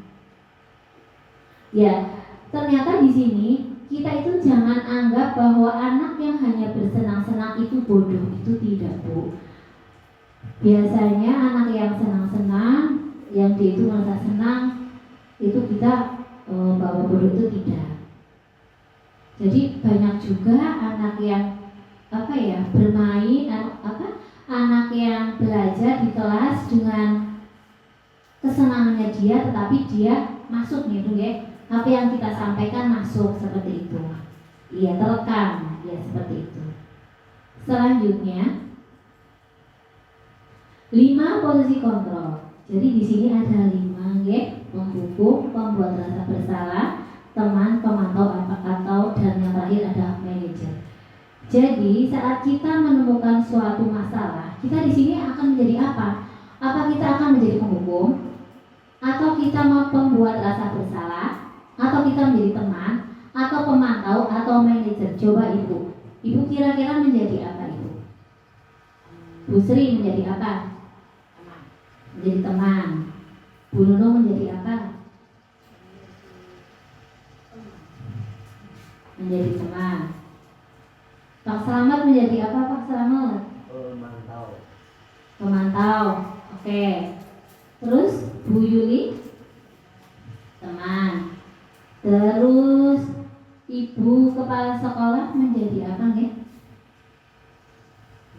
Ya, ternyata di sini kita itu jangan anggap bahwa anak yang hanya bersenang-senang itu bodoh. Itu tidak Bu. Biasanya anak yang senang-senang, yang dia itu merasa senang, itu kita bawa bodoh, itu tidak. Jadi banyak juga anak yang bermain, anak yang belajar di kelas dengan kesenangannya dia, tetapi dia masuk gitu ya, apa yang kita sampaikan masuk seperti itu. Iya, terekam, ya seperti itu. Selanjutnya 5 posisi kontrol. Jadi di sini ada 5 ya, penghukum, pembuat rasa bersalah, teman, pemantau atau dan yang terakhir ada manajer. Jadi saat kita menemukan suatu masalah, kita di sini akan menjadi apa? Apa kita akan menjadi penghukum? Atau kita mau pembuat rasa bersalah? Atau kita menjadi teman? Atau pemantau? Atau manajer? Coba Ibu. Ibu kira-kira menjadi apa Ibu? Bu Sri menjadi apa? Menjadi teman. Bu Nunung menjadi apa? Menjadi teman. Pak Selamat menjadi apa Pak Selamat? Pemantau. Oke. Terus Bu Yuli teman. Terus Ibu kepala sekolah menjadi apa nih?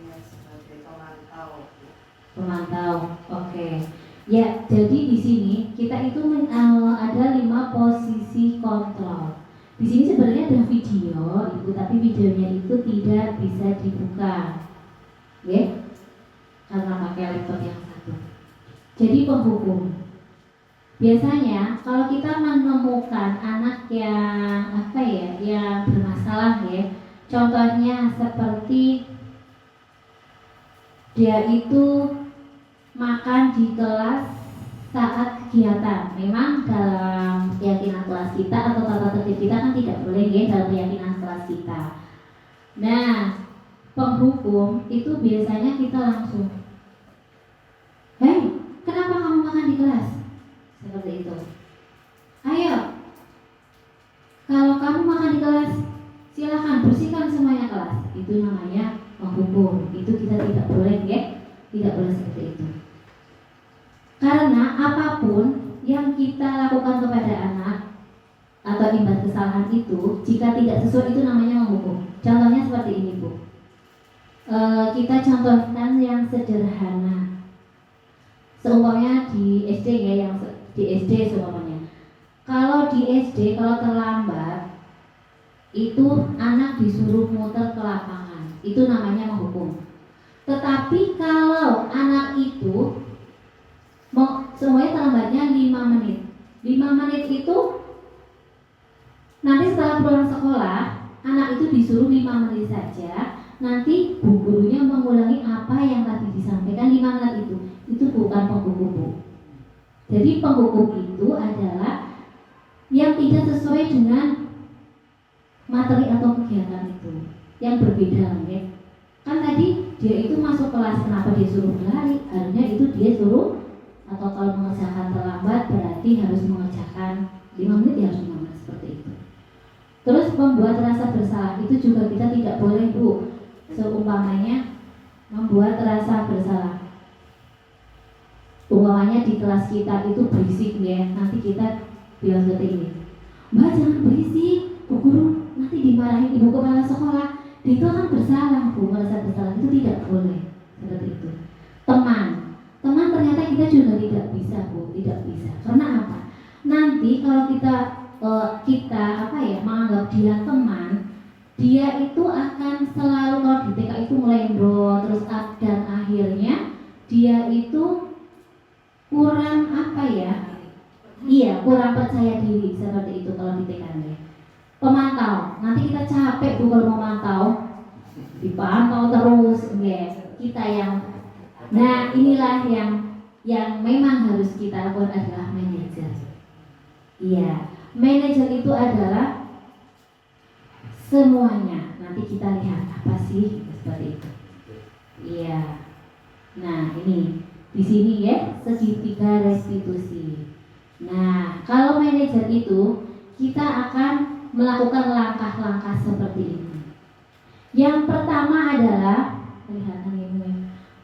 Ya, sebagai pemantau. Ya, jadi di sini kita itu ada 5 posisi kontrol. Di sini sebenarnya ada video, Ibu, tapi videonya itu tidak bisa dibuka, ya, karena pakai laptop yang satu. Jadi penghukum. Biasanya kalau kita menemukan anak yang yang bermasalah, ya, contohnya seperti dia itu makan di kelas saat kegiatan. Memang dalam keyakinan kelas kita atau tata tertib kita kan tidak boleh, ya, dalam keyakinan kelas kita. Nah, penghukum itu biasanya kita langsung, hei, kenapa kamu makan di kelas? Seperti itu. Ayo, kalau kamu makan di kelas, silakan bersihkan semuanya kelas. Itu namanya penghukum. Itu kita tidak boleh, ya, tidak boleh seperti itu. Karena apapun yang kita lakukan kepada anak atau imbas kesalahan itu, jika tidak sesuai itu namanya menghukum. Contohnya seperti ini, Bu. Kita contohkan yang sederhana. Seumpamanya di SD, ya, yang di SD seumpamanya. Kalau di SD, kalau terlambat, itu anak disuruh muter ke lapangan. Itu namanya menghukum. Tetapi kalau anak itu semuanya terlambatnya 5 menit. 5 menit itu nanti setelah pulang sekolah, anak itu disuruh 5 menit saja. Nanti bu gurunya mengulangi apa yang tadi disampaikan 5 menit itu. Itu bukan penghukum, Bu. Jadi penghukum itu adalah yang tidak sesuai dengan materi atau kegiatan itu, yang berbeda, ya. Kan tadi dia itu masuk kelas, kenapa dia suruh berlari? Harusnya itu dia suruh, atau kalau mengerjakan terlambat berarti harus mengerjakan 5 menit, ya harus 5 menit, seperti itu. Terus membuat rasa bersalah itu juga kita tidak boleh, Bu. Seumpamanya membuat rasa bersalah, umpamanya di kelas kita itu berisik, ya, nanti kita bilang seperti ini, Mbak jangan berisik, Bu Guru nanti dimarahin Ibu Kepala Sekolah. Itu kan bersalah, Bu, merasa bersalah itu tidak boleh, seperti itu. Teman ternyata kita juga tidak bisa, Bu, tidak bisa. Karena apa? Nanti kalau kita menganggap dia teman, dia itu akan selalu, kalau di TK itu melendor terus dan akhirnya dia itu kurang kurang percaya diri, seperti itu kalau di TK. Pemantau, nanti kita capek, Bu, kalau memantau, dipantau terus, ya, kita yang. Nah, inilah yang memang harus kita lakukan adalah manajer. Iya, manajer itu adalah semuanya. Nanti kita lihat apa sih, seperti itu. Iya. Nah, ini di sini, ya, segitiga restitusi. Nah, kalau manajer itu kita akan melakukan langkah-langkah seperti ini. Yang pertama adalah kelihatan, Ibu,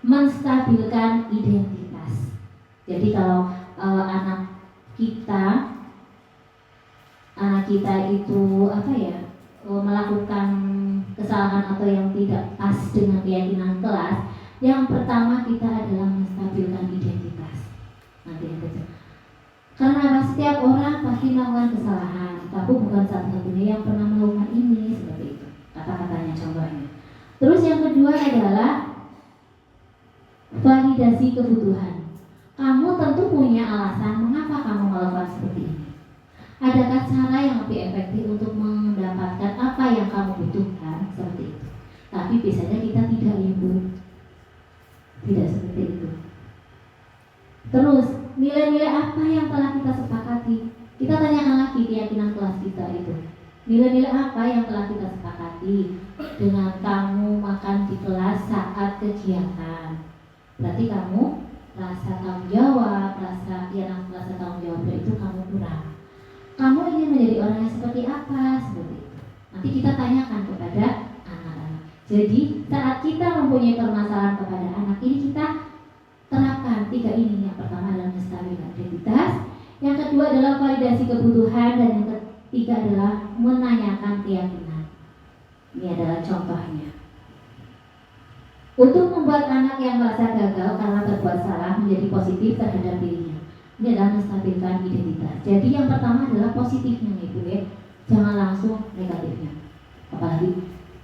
menstabilkan identitas. Jadi kalau anak kita itu melakukan kesalahan atau yang tidak pas dengan keyakinan kelas, yang pertama kita adalah menstabilkan identitas. Nanti aja. Karena setiap orang pasti melakukan kesalahan, tapi bukan satu-satunya yang pernah melakukan ini, seperti itu kata-katanya, contohnya. Terus yang kedua adalah validasi kebutuhan. Kamu tentu punya alasan mengapa kamu melakukan seperti ini. Adakah cara yang lebih efektif untuk mendapatkan apa yang kamu butuhkan, seperti itu. Tapi biasanya kita tidak, Ibu, tidak seperti itu. Terus nilai-nilai apa yang telah kita sepakati? Kita tanyakan lagi keyakinan kelas kita itu. Nilai-nilai apa yang telah kita sepakati dengan kamu makan di kelas saat kegiatan? Berarti kamu rasa tanggung jawab, rasa tanggung jawab itu kamu kurang. Kamu ingin menjadi orang yang seperti apa? Seperti itu. Nanti kita tanyakan kepada anak-anak. Jadi saat kita mempunyai permasalahan kepada anak ini, kita terapkan 3 ini. Yang pertama adalah menstabilkan identitas, yang kedua adalah validasi kebutuhan, dan yang ketiga adalah menanyakan keyakinan. Ini adalah contohnya. Untuk membuat anak yang merasa gagal karena berbuat salah menjadi positif terhadap dirinya. Ini adalah menstabilkan identitas. Jadi yang pertama adalah positifnya Ibu ya. Jangan langsung negatifnya. Apalagi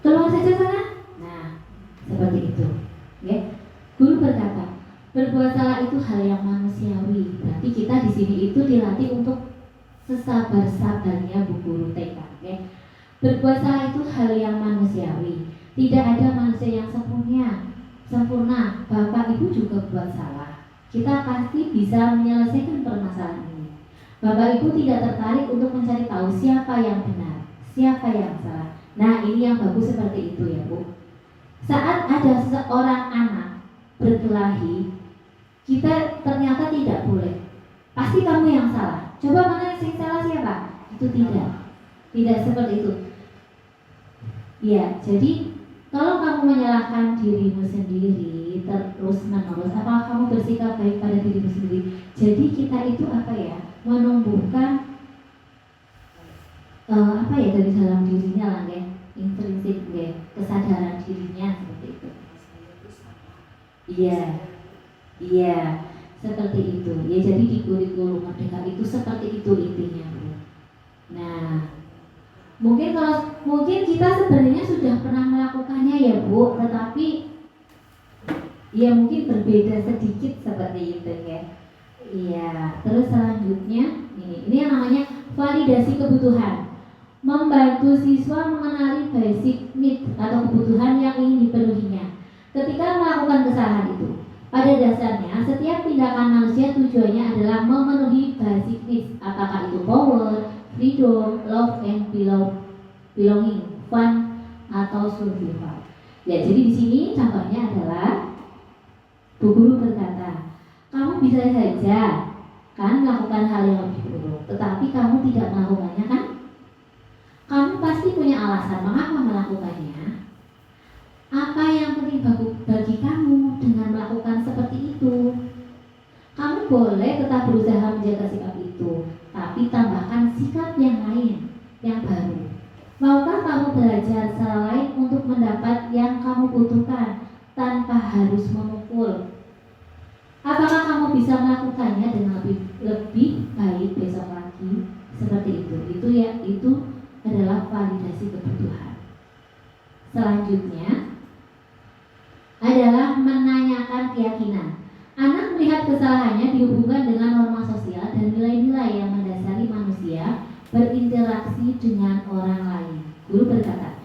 keluar saja sana. Nah, seperti itu. Ya. Guru berkata, berbuat salah itu hal yang manusiawi. Berarti kita di sini itu dilatih untuk sesabar-sabarnya Bu Guru TK. Ya. Berbuat salah itu hal yang manusiawi. Tidak ada manusia yang sempurna. Bapak Ibu juga buat salah. Kita pasti bisa menyelesaikan permasalahan ini. Bapak Ibu tidak tertarik untuk mencari tahu siapa yang benar, siapa yang salah. Nah, ini yang bagus seperti itu ya Bu. Saat ada seorang anak berkelahi, kita ternyata tidak boleh. Pasti kamu yang salah. Coba mana yang salah siapa? Itu tidak seperti itu. Ya, jadi kalau kamu menyalahkan dirimu sendiri terus menerus, apakah kamu bersikap baik pada dirimu sendiri? Jadi kita itu apa ya? Menumbuhkan dari dalam dirinya lah ya, intrinsik ya, kesadaran dirinya seperti itu. Iya, seperti itu. Ya jadi di kurikulum Merdeka itu seperti itu intinya Bu. Nah, mungkin kita sebenarnya sudah pernah melakukannya ya Bu, tetapi ya mungkin berbeda sedikit seperti itu ya. Iya, terus selanjutnya ini yang namanya validasi kebutuhan. Membantu siswa mengenali basic need atau kebutuhan yang ingin dipenuhinya ketika melakukan kesalahan itu. Pada dasarnya, setiap tindakan manusia tujuannya adalah memenuhi basic needs, apakah itu power, freedom, love and belonging, fun atau survival. Ya, jadi di sini contohnya adalah Bu Guru berkata, kamu bisa saja kan melakukan hal yang lebih buruk, tetapi kamu tidak melakukannya kan? Kamu pasti punya alasan mengapa melakukannya. Apa yang penting bagi kamu dengan melakukan seperti itu? Kamu boleh tetap berusaha menjaga sikap itu, tapi tambahkan sikap yang lain, yang baru. Maukah kamu belajar selain untuk mendapat yang kamu butuhkan tanpa harus memukul? Apakah kamu bisa melakukannya dengan lebih baik besok lagi? Seperti itu. Itu adalah validasi kebutuhan. Selanjutnya adalah menanyakan keyakinan. Anak melihat kesalahannya dihubungkan dengan norma sosial dan nilai-nilai yang mendasari manusia berinteraksi dengan orang lain. Guru berkata,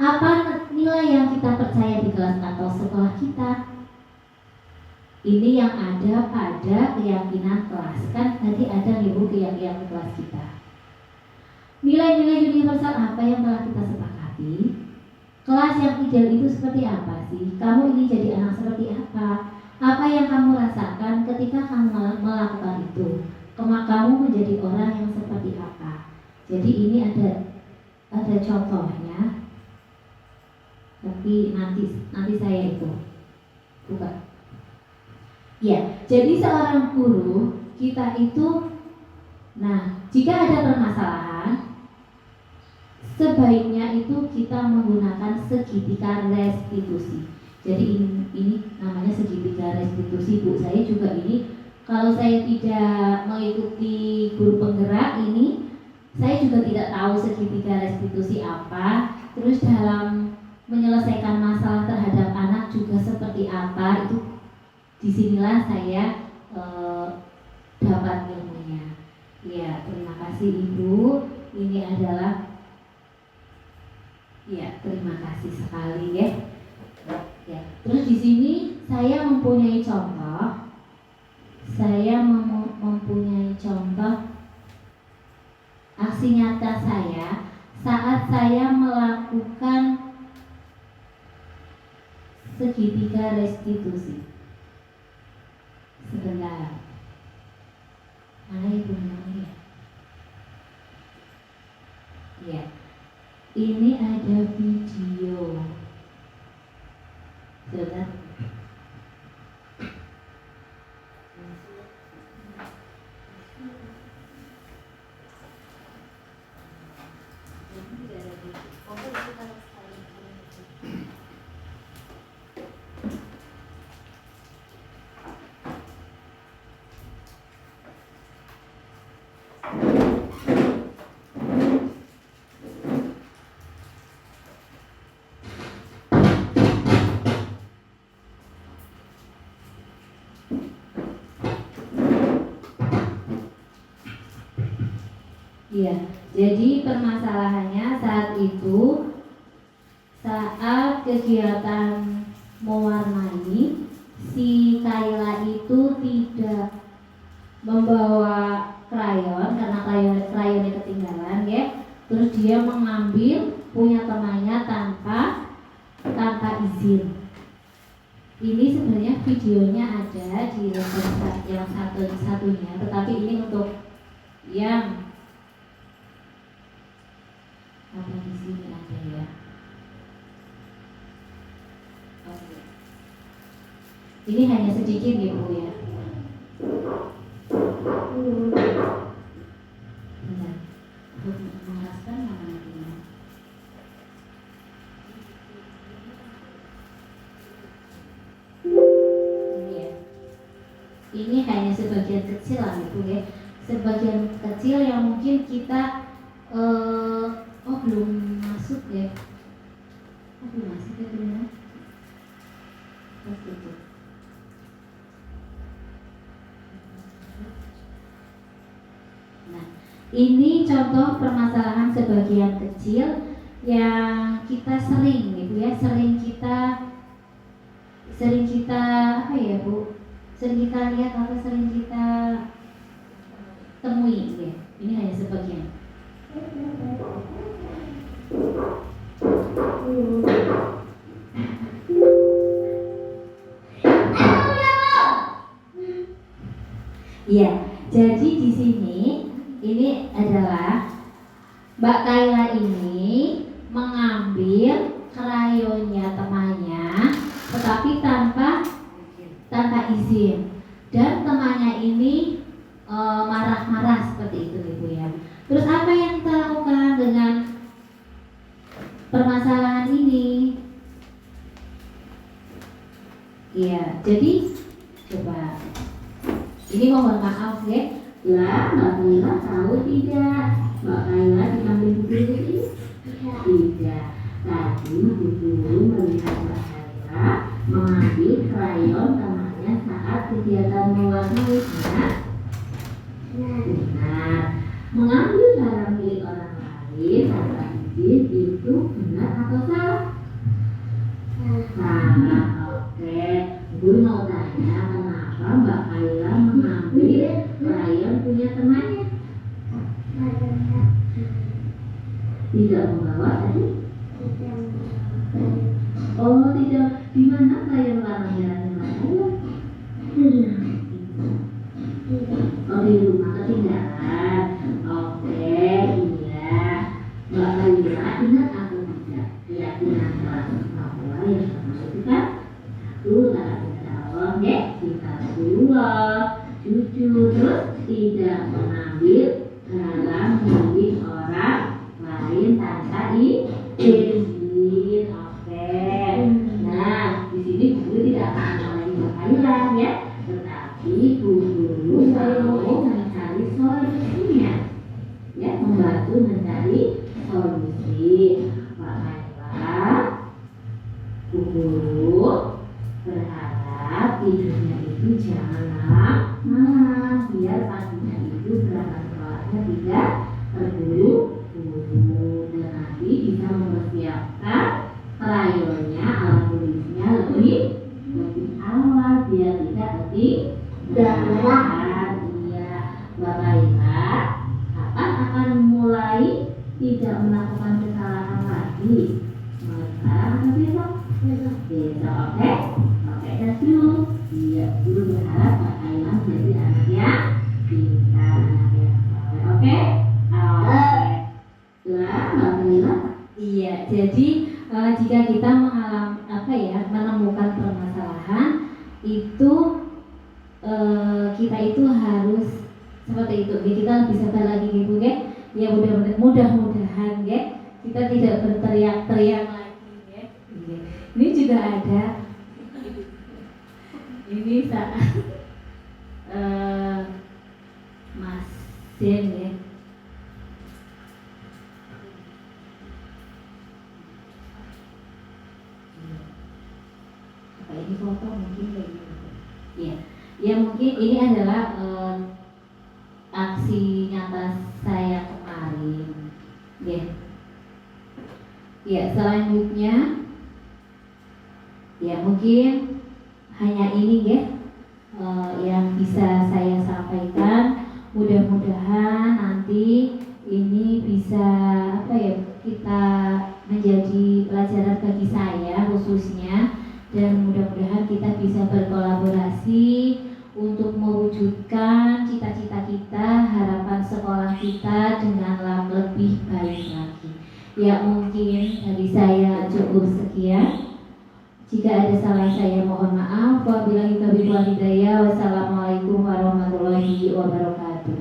apa nilai yang kita percaya di kelas atau sekolah kita? Ini yang ada pada keyakinan kelas. Kan tadi ada ibu keyakinan kelas kita. Nilai-nilai universal apa yang telah kita sepakati? Kelas yang ideal itu seperti apa sih? Kamu ingin jadi anak seperti apa? Apa yang kamu rasakan ketika kamu melakukan itu? Kamu menjadi orang yang seperti apa? Jadi ini ada contohnya. Tapi nanti saya itu buka. Ya, jadi seorang guru kita itu, nah jika ada permasalahan, sebaiknya itu kita menggunakan segitiga restitusi. Jadi ini namanya segitiga restitusi Bu. Saya juga ini kalau saya tidak mengikuti guru penggerak ini, saya juga tidak tahu segitiga restitusi apa. Terus dalam menyelesaikan masalah terhadap anak juga seperti apa, itu disinilah saya dapat ilmunya. Ya, terima kasih Ibu. Ini adalah ya, terima kasih sekali ya. Ya, terus di sini saya mempunyai contoh. Saya mempunyai contoh aksi nyata saya saat saya melakukan segitiga restitusi. Sebentar. Mana Ibu namanya? Ya. Ini ada video. Sebentar. Iya, jadi permasalahannya saat itu, saat kegiatan mewarnai, si Kayla itu tidak membawa krayon karena krayonnya ketinggalan ya. Terus dia mengambil punya temannya tanpa izin. Ini sebenarnya videonya ada di website yang satunya, tetapi ini untuk yang apa di sini ada ya. Oke. Ini hanya sedikit ya Bu ya. Bentar. Untuk mengeraskan mana lagi? Ini ya. Ini hanya sebagian kecil lah Bu ya. Sebagian kecil yang mungkin kita belum masuk ya. Belum masuk ya benar. Seperti itu. Nah, ini contoh permasalahan sebagian kecil yang kita sering gitu ya, sering kita apa ya Bu? Sering kita lihat atau sering kita temui ya. Ini hanya sebagian. Ya, jadi di sini ini adalah Mbak Kayla ini mengambil krayonnya temannya, tetapi tanpa izin, dan temannya ini marah-marah seperti itu Ibu ya. Terus apa yang kita lakukan dengan permasalahan ini? Ya, jadi coba ini mohon maaf ya. Lah, Mbak Kayla tahu tidak? Mbak Kayla diambil buku ini? Tidak. Tadi Bu Guru melihat Mbak Kayla mengambil krayon temannya saat kegiatan mewarnai. Benar. Mengambil barang milik orang lain tanpa izin itu benar atau salah? Salah. Oke. Bu mau tanya kenapa Mbak Kayla mengambil krayon punya temannya? Tidak membawa tadi? Oh tidak. Di mana krayon warna merahnya Mbak Kayla? Oh di rumah ketinggalan. Oke, iya. Mbak Kayla ingat atau tidak keyakinan kelas bahwa yang pertama itu kan kakak jawab ya, kita keluar jujur, terus tidak mengambil barang milik orang lain tanpa izin. Oke. Nah, di sini guru tidak akan lagi Mbak Kayla ya, tetapi guru mau mencari solusinya, ya, membantu mencari solusi. Mbak Kayla, guru berharap tidurnya itu jangan malam, biar paginya itu berangkat sekolahnya tidak terburu-buru, dan nanti bisa mempersiapkan krayonnya, alat tulisnya lebih awal biar tidak ketinggalan. Iya, Mbak Kayla, kapan akan mulai tidak melakukan kesalahan lagi? Mulai sekarang atau besok? Besok, oke? Oke, that's you. Iya, guru berharap Mbak Kayla menjadi anak yang pintar, anak yang soleh. Oke? Oke. Lah, Mbak Kayla. Iya, jadi jika kita menemukan permasalahan itu, kita itu harus seperti itu. Kita lebih sabar lagi gitu ya. Ya mudah-mudahan ya kita tidak berteriak-teriak lagi ya. Ini juga ada. Ini saat Mas Den ya. Apa ini foto mungkin kayak gitu. Ya, ya mungkin ini adalah aksi nyata saya kemarin Ya. Ya, selanjutnya ya mungkin hanya ini ya yang bisa saya sampaikan. Mudah-mudahan nanti ini bisa apa ya, kita menjadi pelajaran bagi saya khususnya, dan mudah-mudahan kita bisa berkolaborasi untuk mewujudkan cita-cita kita, harapan sekolah kita dengan lebih baik lagi. Ya mungkin dari saya cukup sekian. Jika ada salah saya mohon maaf. Wabillahi taufiq wal hidayah. Wassalamualaikum warahmatullahi wabarakatuh.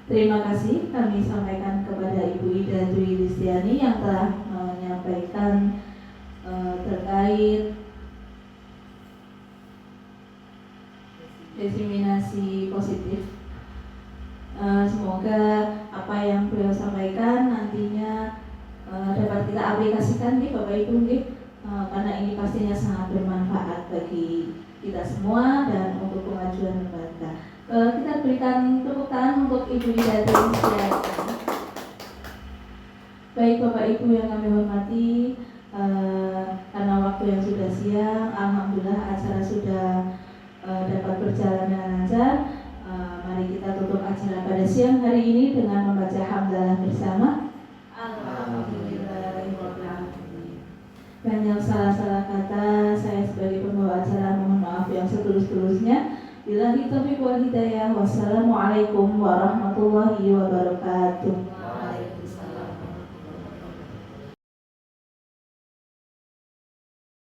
Terima kasih kami sampaikan kepada Ibu Ida Dwi Listiani yang telah menyampaikan terkait diseminasi positif. Semoga apa yang beliau sampaikan nantinya dapat kita aplikasikan nih Bapak Ibu nih, karena ini pastinya sangat bermanfaat bagi kita semua dan untuk kemajuan bangsa. Kita berikan tepuk tangan untuk Ibu Ida Dwi Listiani. Baik Bapak Ibu yang kami hormati, karena waktu yang sudah siang, alhamdulillah acara sudah dapat berjalan dengan lancar. Mari kita tutup acara pada siang hari ini dengan membaca hamdalah bersama. Alhamdulillahirabbil alamin. Dan yang salah-salah kata saya sebagai pembawa acara mohon maaf yang setulus-tulusnya. Billahi taufiq wal hidayah. Wassalamualaikum warahmatullahi wabarakatuh.